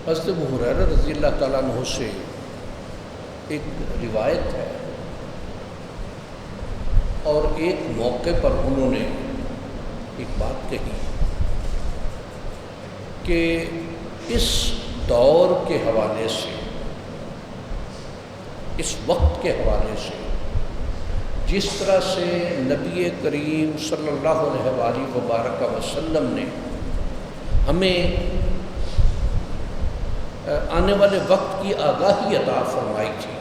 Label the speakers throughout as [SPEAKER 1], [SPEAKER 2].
[SPEAKER 1] حضرت ابو ہریرہ رضی اللہ تعالیٰ عنہ سے ایک روایت ہے اور ایک موقع پر انہوں نے ایک بات کہی کہ اس دور کے حوالے سے، اس وقت کے حوالے سے جس طرح سے نبی کریم صلی اللہ علیہ وآلہ وبارک وسلم نے ہمیں آنے والے وقت کی آگاہی عطا فرمائی تھی،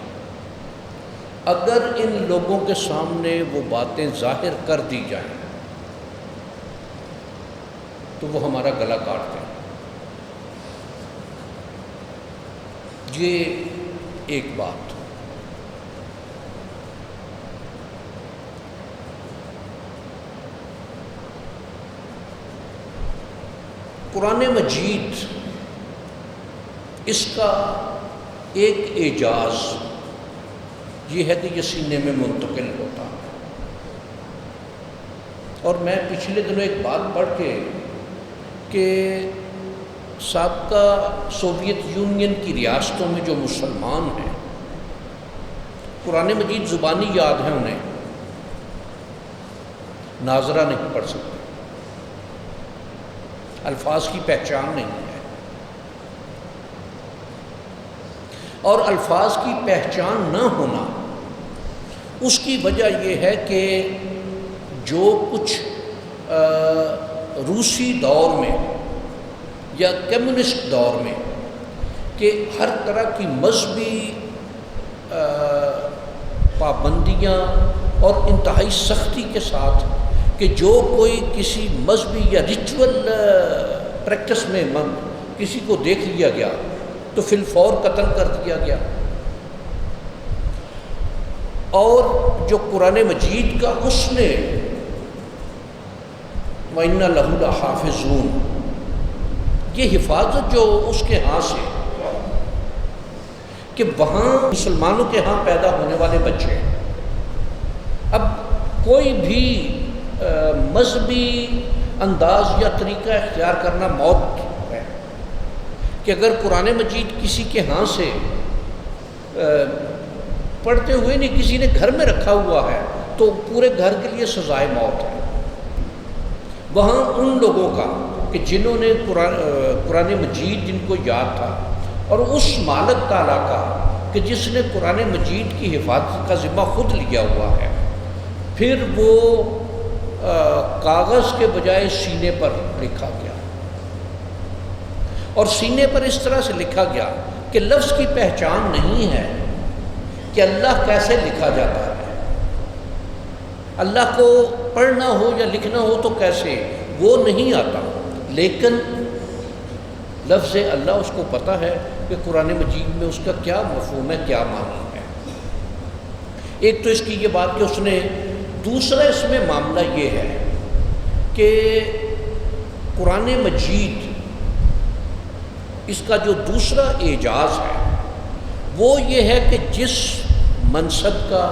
[SPEAKER 1] اگر ان لوگوں کے سامنے وہ باتیں ظاہر کر دی جائیں تو وہ ہمارا گلا کاٹ دیں۔ یہ ایک بات۔ قرآن مجید اس کا ایک اعجاز یہ ہے کہ یہ سینے میں منتقل ہوتا ہے، اور میں پچھلے دنوں ایک بات پڑھ کے کہ سابقہ سوویت یونین کی ریاستوں میں جو مسلمان ہیں قرآن مجید زبانی یاد ہے انہیں، ناظرہ نہیں پڑھ سکتے، الفاظ کی پہچان نہیں ہے، اور الفاظ کی پہچان نہ ہونا اس کی وجہ یہ ہے کہ جو کچھ روسی دور میں یا کمیونسٹ دور میں کہ ہر طرح کی مذہبی پابندیاں اور انتہائی سختی کے ساتھ کہ جو کوئی کسی مذہبی یا ریچول پریکٹس میں کسی کو دیکھ لیا گیا تو فی الفور قتل کر دیا گیا، اور جو قرآن مجید کا اس نے وَإِنَّ لَهُ لَحَافِظُونَ یہ حفاظت جو اس کے ہاں سے کہ وہاں مسلمانوں کے ہاں پیدا ہونے والے بچے، اب کوئی بھی مذہبی انداز یا طریقہ اختیار کرنا موت ہے کہ اگر قرآن مجید کسی کے ہاں سے پڑھتے ہوئے نہیں کسی نے گھر میں رکھا ہوا ہے تو پورے گھر کے لیے سزائے موت ہے۔ وہاں ان لوگوں کا کہ جنہوں نے قرآن مجید جن کو یاد تھا، اور اس مالک تعالیٰ کا کہ جس نے قرآن مجید کی حفاظت کا ذمہ خود لیا ہوا ہے، پھر وہ کاغذ کے بجائے سینے پر لکھا گیا، اور سینے پر اس طرح سے لکھا گیا کہ لفظ کی پہچان نہیں ہے کہ اللہ کیسے لکھا جاتا ہے، اللہ کو پڑھنا ہو یا لکھنا ہو تو کیسے، وہ نہیں آتا، لیکن لفظ اللہ اس کو پتہ ہے کہ قرآن مجید میں اس کا کیا مفہوم ہے، کیا معنی ہے۔ ایک تو اس کی یہ بات کہ اس نے، دوسرا اس میں معاملہ یہ ہے کہ قرآن مجید اس کا جو دوسرا اعجاز ہے وہ یہ ہے کہ جس منصب کا،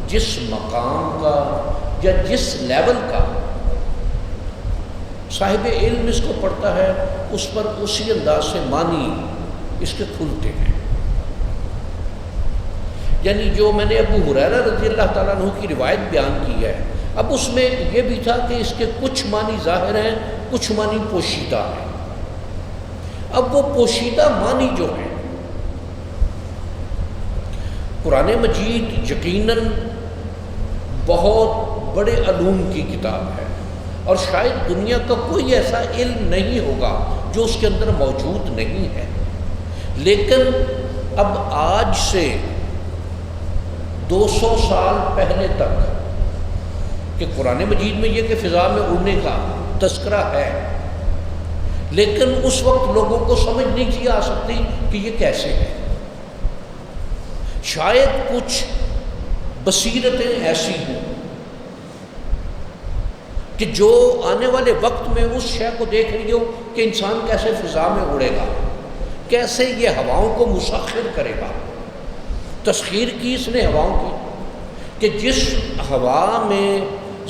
[SPEAKER 1] جس مقام کا یا جس لیول کا صاحب علم اس کو پڑھتا ہے اس پر اسی انداز سے معنی اس کے کھلتے ہیں۔ یعنی جو میں نے ابو ہریرہ رضی اللہ تعالیٰ عنہ کی روایت بیان کی ہے، اب اس میں یہ بھی تھا کہ اس کے کچھ معنی ظاہر ہیں، کچھ معنی پوشیدہ ہیں۔ اب وہ پوشیدہ معنی جو ہیں، قرآن مجید یقیناً بہت بڑے علوم کی کتاب ہے، اور شاید دنیا کا کوئی ایسا علم نہیں ہوگا جو اس کے اندر موجود نہیں ہے، لیکن اب آج سے 200 سال پہلے تک کہ قرآن مجید میں یہ کہ فضا میں اڑنے کا تذکرہ ہے، لیکن اس وقت لوگوں کو سمجھ نہیں کی آ سکتی کہ یہ کیسے ہے۔ شاید کچھ بصیرتیں ایسی ہوں کہ جو آنے والے وقت میں اس شے کو دیکھ رہی ہو کہ انسان کیسے فضا میں اڑے گا، کیسے یہ ہواؤں کو مسخر کرے گا۔ تسخیر کی اس نے ہواؤں کی کہ جس ہوا میں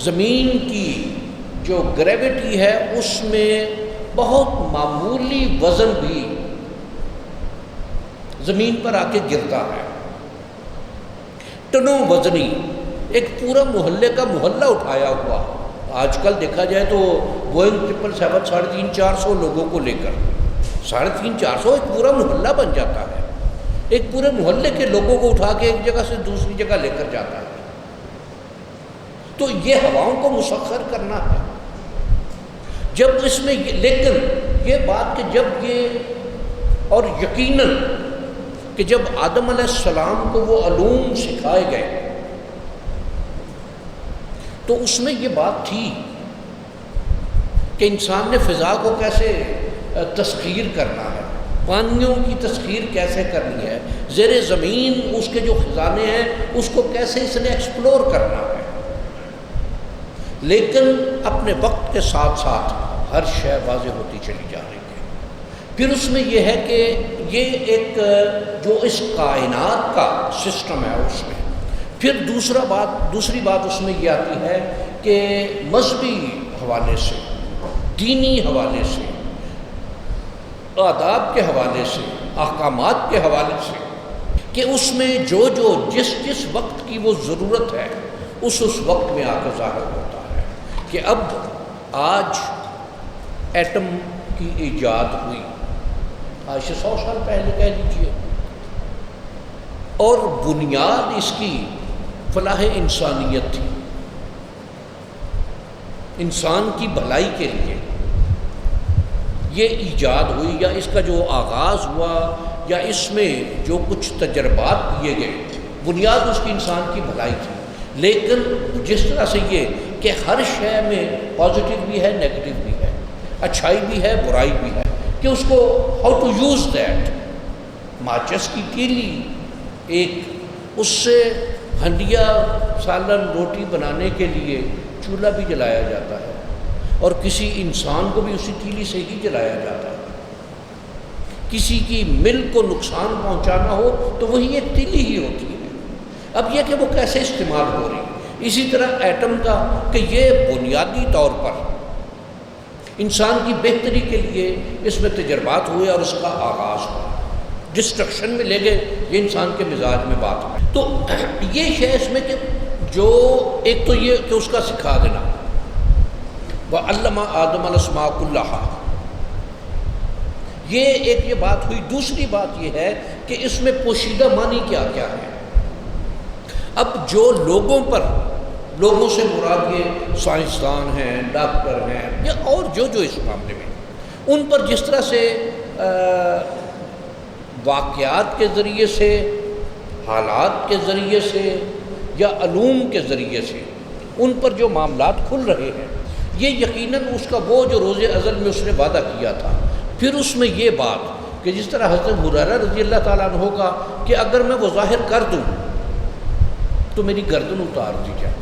[SPEAKER 1] زمین کی جو گریوٹی ہے اس میں بہت معمولی وزن بھی زمین پر آ کے گرتا ہے، ٹنوں وزنی، ایک پورا محلے کا محلہ اٹھایا ہوا۔ آج کل دیکھا جائے تو بوئنگ 777 350-400 لوگوں کو لے کر 350-400 ایک پورا محلہ بن جاتا ہے، ایک پورے محلے کے لوگوں کو اٹھا کے ایک جگہ سے دوسری جگہ لے کر جاتا ہے۔ تو یہ ہواؤں کو مسخر کرنا ہے۔ جب اس میں لیکن یہ بات کہ جب یہ اور یقیناً کہ جب آدم علیہ السلام کو وہ علوم سکھائے گئے تو اس میں یہ بات تھی کہ انسان نے فضا کو کیسے تسخیر کرنا ہے، پانیوں کی تسخیر کیسے کرنی ہے، زیر زمین اس کے جو خزانے ہیں اس کو کیسے اس نے ایکسپلور کرنا ہے۔ لیکن اپنے وقت کے ساتھ ساتھ ہر شے واضح ہوتی چلی جا رہی ہے۔ پھر اس میں یہ ہے کہ یہ ایک جو اس کائنات کا سسٹم ہے اس میں پھر دوسری بات اس میں یہ آتی ہے کہ مذہبی حوالے سے، دینی حوالے سے، آداب کے حوالے سے، احکامات کے حوالے سے، کہ اس میں جو جس وقت کی وہ ضرورت ہے اس وقت میں آ کے ظاہر ہوتا ہے کہ اب آج ایٹم کی ایجاد ہوئی، آج سے 100 سال پہلے کہہ لیجیے، اور بنیاد اس کی فلاح انسانیت تھی، انسان کی بھلائی کے لیے یہ ایجاد ہوئی، یا اس کا جو آغاز ہوا یا اس میں جو کچھ تجربات کیے گئے، بنیاد اس کی انسان کی بھلائی تھی۔ لیکن جس طرح سے یہ کہ ہر شے میں پازیٹیو بھی ہے، نیگیٹو بھی ہے، اچھائی بھی ہے، برائی بھی ہے، کہ اس کو ہاؤ ٹو یوز دیٹ۔ ماچس کی تیلی ایک، اس سے ہنڈیا سالن روٹی بنانے کے لیے چولہا بھی جلایا جاتا ہے، اور کسی انسان کو بھی اسی تیلی سے ہی جلایا جاتا ہے۔ کسی کی مل کو نقصان پہنچانا ہو تو وہی ایک تیلی ہی ہوتی ہے۔ اب یہ کہ وہ کیسے استعمال ہو رہی ہے، اسی طرح ایٹم کا کہ یہ بنیادی طور پر انسان کی بہتری کے لیے اس میں تجربات ہوئے اور اس کا آغاز ہوا، ڈسٹرکشن میں لے گئے، یہ انسان کے مزاج میں بات ہے۔ تو یہ شے اس میں کہ جو ایک تو یہ کہ اس کا سکھا دینا، وَعَلَّمَ آدَمَ الْأَسْمَاءَ كُلَّهَا، یہ ایک یہ بات ہوئی۔ دوسری بات یہ ہے کہ اس میں پوشیدہ معنی کیا کیا ہے۔ اب جو لوگوں سے مراد یہ سائنسدان ہیں، ڈاکٹر ہیں، یا اور جو اس معاملے میں، ان پر جس طرح سے واقعات کے ذریعے سے، حالات کے ذریعے سے یا علوم کے ذریعے سے ان پر جو معاملات کھل رہے ہیں، یہ یقیناً اس کا وہ جو روز ازل میں اس نے وعدہ کیا تھا۔ پھر اس میں یہ بات کہ جس طرح حضرت ہریرہ رضی اللہ تعالیٰ عنہ کا کہ اگر میں وہ ظاہر کر دوں تو میری گردن اتار دی جائے،